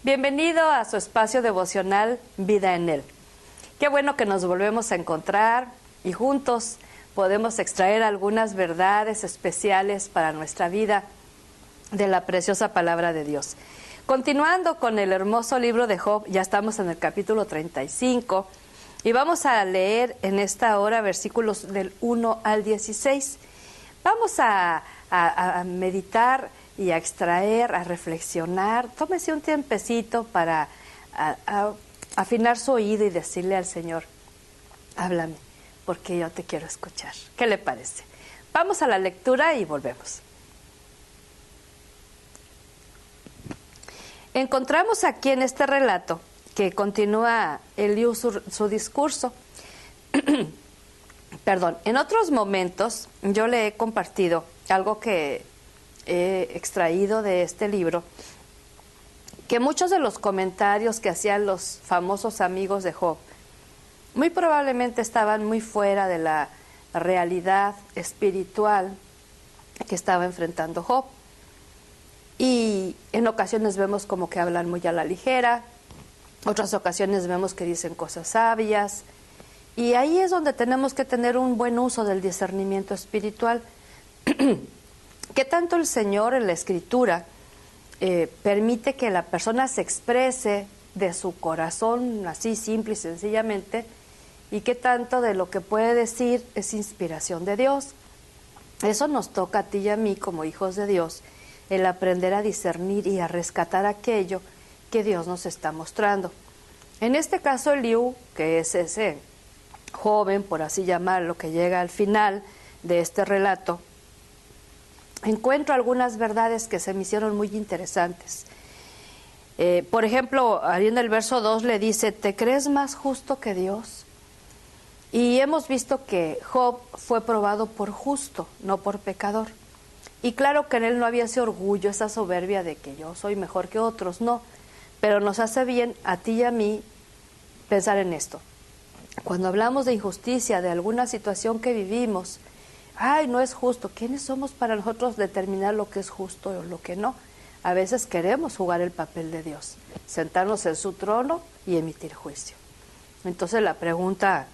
Bienvenido a su espacio devocional Vida en Él. Qué bueno que nos volvemos a encontrar y juntos podemos extraer algunas verdades especiales para nuestra vida de la preciosa palabra de Dios. Continuando con el hermoso libro de Job, ya estamos en el capítulo 35 y vamos a leer en esta hora versículos del 1 al 16. Vamos a meditar y a extraer, a reflexionar. Tómese un tiempecito para afinar su oído y decirle al Señor, háblame, porque yo te quiero escuchar. ¿Qué le parece? Vamos a la lectura y volvemos. Encontramos aquí en este relato que continúa Eliú su discurso. Perdón, en otros momentos yo le he compartido algo que he extraído de este libro, que muchos de los comentarios que hacían los famosos amigos de Job muy probablemente estaban muy fuera de la realidad espiritual que estaba enfrentando Job. Y en ocasiones vemos como que hablan muy a la ligera, otras ocasiones vemos que dicen cosas sabias, y ahí es donde tenemos que tener un buen uso del discernimiento espiritual. ¿Qué tanto el Señor en la Escritura permite que la persona se exprese de su corazón, así simple y sencillamente, y qué tanto de lo que puede decir es inspiración de Dios? Eso nos toca a ti y a mí como hijos de Dios, el aprender a discernir y a rescatar aquello que Dios nos está mostrando. En este caso, Eliú, que es ese joven, por así llamarlo, que llega al final de este relato, encuentro algunas verdades que se me hicieron muy interesantes. Por ejemplo, ahí en el verso 2 le dice, ¿te crees más justo que Dios? Y hemos visto que Job fue probado por justo, no por pecador. Y claro que en él no había ese orgullo, esa soberbia de que yo soy mejor que otros, no. Pero nos hace bien a ti y a mí pensar en esto. Cuando hablamos de injusticia, de alguna situación que vivimos, ay, no es justo. ¿Quiénes somos para nosotros determinar lo que es justo o lo que no? A veces queremos jugar el papel de Dios, sentarnos en su trono y emitir juicio. Entonces la pregunta,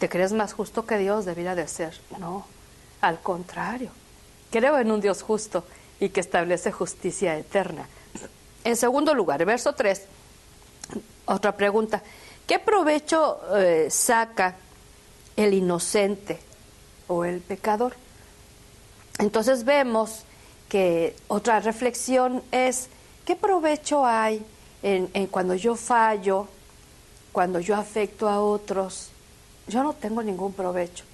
¿te crees más justo que Dios? Debería de ser, no, al contrario. Creo en un Dios justo y que establece justicia eterna. En segundo lugar, verso 3, otra pregunta. ¿Qué provecho saca el inocente o el pecador? Entonces vemos que otra reflexión es, ¿qué provecho hay en cuando yo fallo, cuando yo afecto a otros? Yo no tengo ningún provecho.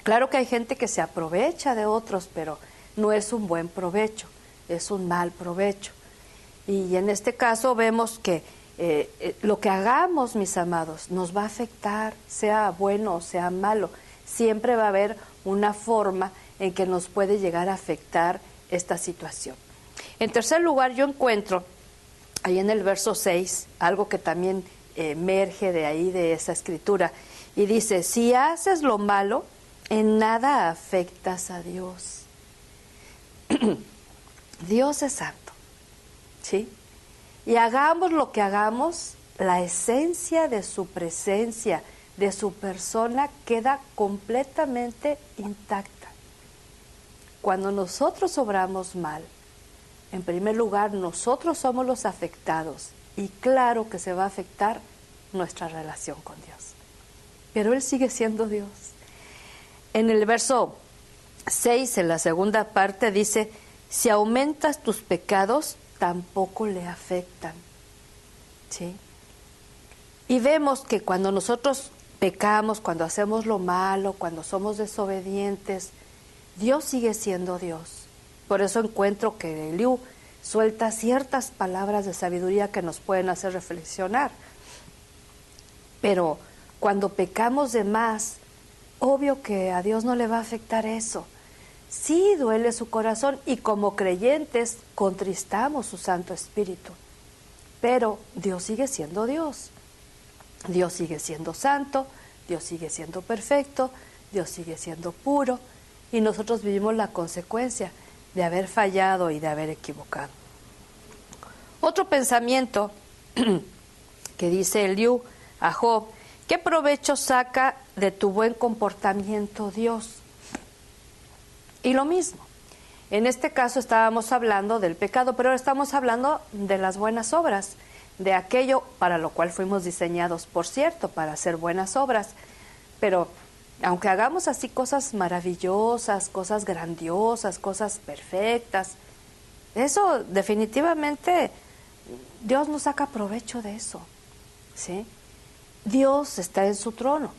Claro que hay gente que se aprovecha de otros, pero no es un buen provecho, es un mal provecho. Y en este caso vemos que lo que hagamos, mis amados, nos va a afectar, sea bueno o sea malo. Siempre va a haber una forma en que nos puede llegar a afectar esta situación. En tercer lugar, yo encuentro ahí en el verso 6 algo que también emerge de ahí, de esa escritura, y dice, si haces lo malo, en nada afectas a Dios. Dios es santo, ¿sí? Y hagamos lo que hagamos, la esencia de su presencia, de su persona, queda completamente intacta. Cuando nosotros obramos mal, en primer lugar, nosotros somos los afectados, y claro que se va a afectar nuestra relación con Dios. Pero Él sigue siendo Dios. En el verso 6, en la segunda parte, dice, si aumentas tus pecados, tampoco le afectan. ¿Sí? Y vemos que cuando nosotros pecamos, cuando hacemos lo malo, cuando somos desobedientes, Dios sigue siendo Dios. Por eso encuentro que Eliú suelta ciertas palabras de sabiduría que nos pueden hacer reflexionar. Pero cuando pecamos de más, obvio que a Dios no le va a afectar eso. Sí duele su corazón y como creyentes contristamos su Santo Espíritu. Pero Dios sigue siendo Dios. Dios sigue siendo santo, Dios sigue siendo perfecto, Dios sigue siendo puro y nosotros vivimos la consecuencia de haber fallado y de haber equivocado. Otro pensamiento que dice Eliú a Job: ¿qué provecho saca de tu buen comportamiento Dios? Y lo mismo, en este caso estábamos hablando del pecado, pero ahora estamos hablando de las buenas obras, de aquello para lo cual fuimos diseñados, por cierto, para hacer buenas obras. Pero aunque hagamos así cosas maravillosas, cosas grandiosas, cosas perfectas, eso definitivamente Dios no saca provecho de eso, ¿sí? Dios está en su trono,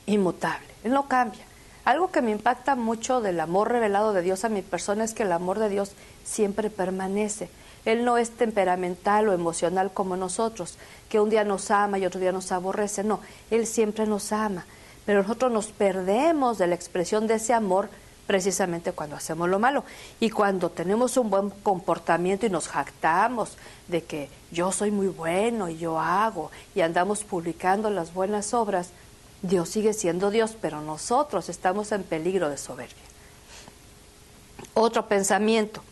inmutable, Él no cambia. Algo que me impacta mucho del amor revelado de Dios a mi persona es que el amor de Dios siempre permanece. Él no es temperamental o emocional como nosotros, que un día nos ama y otro día nos aborrece. No, Él siempre nos ama, pero nosotros nos perdemos de la expresión de ese amor precisamente cuando hacemos lo malo. Y cuando tenemos un buen comportamiento y nos jactamos de que yo soy muy bueno y yo hago, y andamos publicando las buenas obras, Dios sigue siendo Dios, pero nosotros estamos en peligro de soberbia. Otro pensamiento: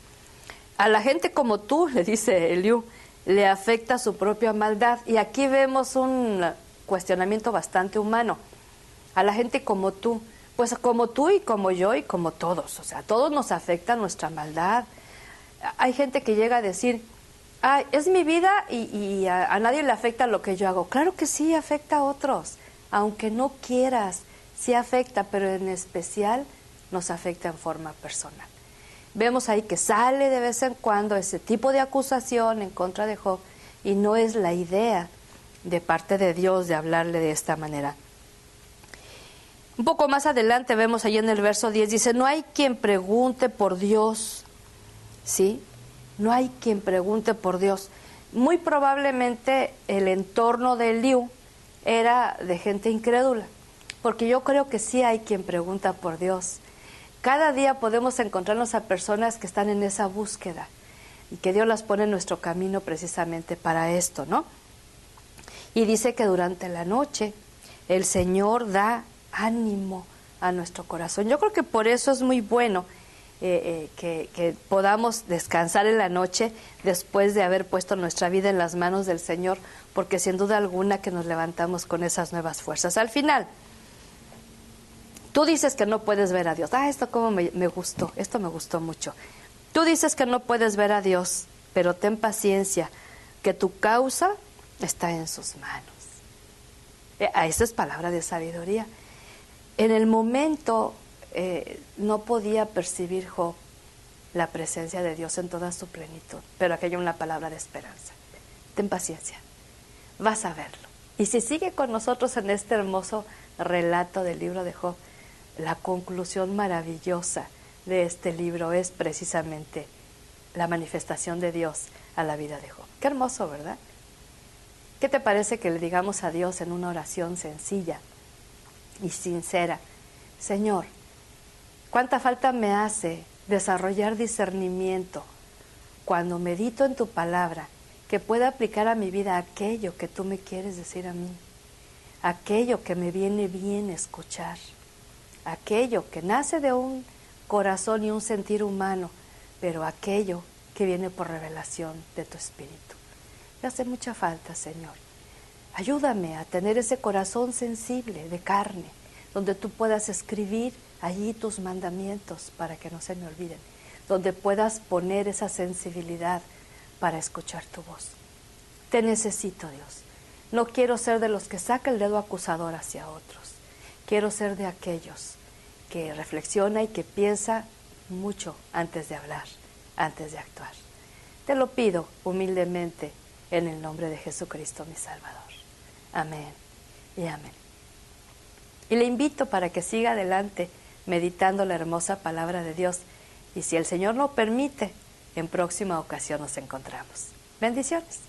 a la gente como tú, le dice Eliú, le afecta su propia maldad. Y aquí vemos un cuestionamiento bastante humano. A la gente como tú, pues como tú y como yo y como todos, o sea, a todos nos afecta nuestra maldad. Hay gente que llega a decir: ah, es mi vida y a nadie le afecta lo que yo hago. Claro que sí, afecta a otros, aunque no quieras, sí afecta, pero en especial nos afecta en forma personal. Vemos ahí que sale de vez en cuando ese tipo de acusación en contra de Job, y no es la idea de parte de Dios de hablarle de esta manera. Un poco más adelante vemos ahí en el verso 10, dice: no hay quien pregunte por Dios, ¿sí? No hay quien pregunte por Dios. Muy probablemente el entorno de Eliú era de gente incrédula, porque yo creo que sí hay quien pregunta por Dios. Cada día podemos encontrarnos a personas que están en esa búsqueda y que Dios las pone en nuestro camino precisamente para esto, ¿no? Y dice que durante la noche el Señor da ánimo a nuestro corazón. Yo creo que por eso es muy bueno que podamos descansar en la noche después de haber puesto nuestra vida en las manos del Señor, porque sin duda alguna que nos levantamos con esas nuevas fuerzas. Al final, tú dices que no puedes ver a Dios. Ah, esto como me gustó, esto me gustó mucho. Tú dices que no puedes ver a Dios, pero ten paciencia, que tu causa está en sus manos. Esa es palabra de sabiduría. En el momento no podía percibir Job la presencia de Dios en toda su plenitud, pero aquello es una palabra de esperanza. Ten paciencia, vas a verlo. Y si sigue con nosotros en este hermoso relato del libro de Job, la conclusión maravillosa de este libro es precisamente la manifestación de Dios a la vida de Job. Qué hermoso, ¿verdad? ¿Qué te parece que le digamos a Dios en una oración sencilla y sincera: Señor, cuánta falta me hace desarrollar discernimiento cuando medito en tu palabra, que pueda aplicar a mi vida aquello que tú me quieres decir a mí, aquello que me viene bien escuchar, aquello que nace de un corazón y un sentir humano, pero aquello que viene por revelación de tu Espíritu. Me hace mucha falta, Señor. Ayúdame a tener ese corazón sensible de carne, donde tú puedas escribir allí tus mandamientos para que no se me olviden, donde puedas poner esa sensibilidad para escuchar tu voz. Te necesito, Dios. No quiero ser de los que saca el dedo acusador hacia otros. Quiero ser de aquellos que reflexiona y que piensa mucho antes de hablar, antes de actuar. Te lo pido humildemente en el nombre de Jesucristo, mi Salvador. Amén y amén. Y le invito para que siga adelante meditando la hermosa palabra de Dios. Y si el Señor lo permite, en próxima ocasión nos encontramos. Bendiciones.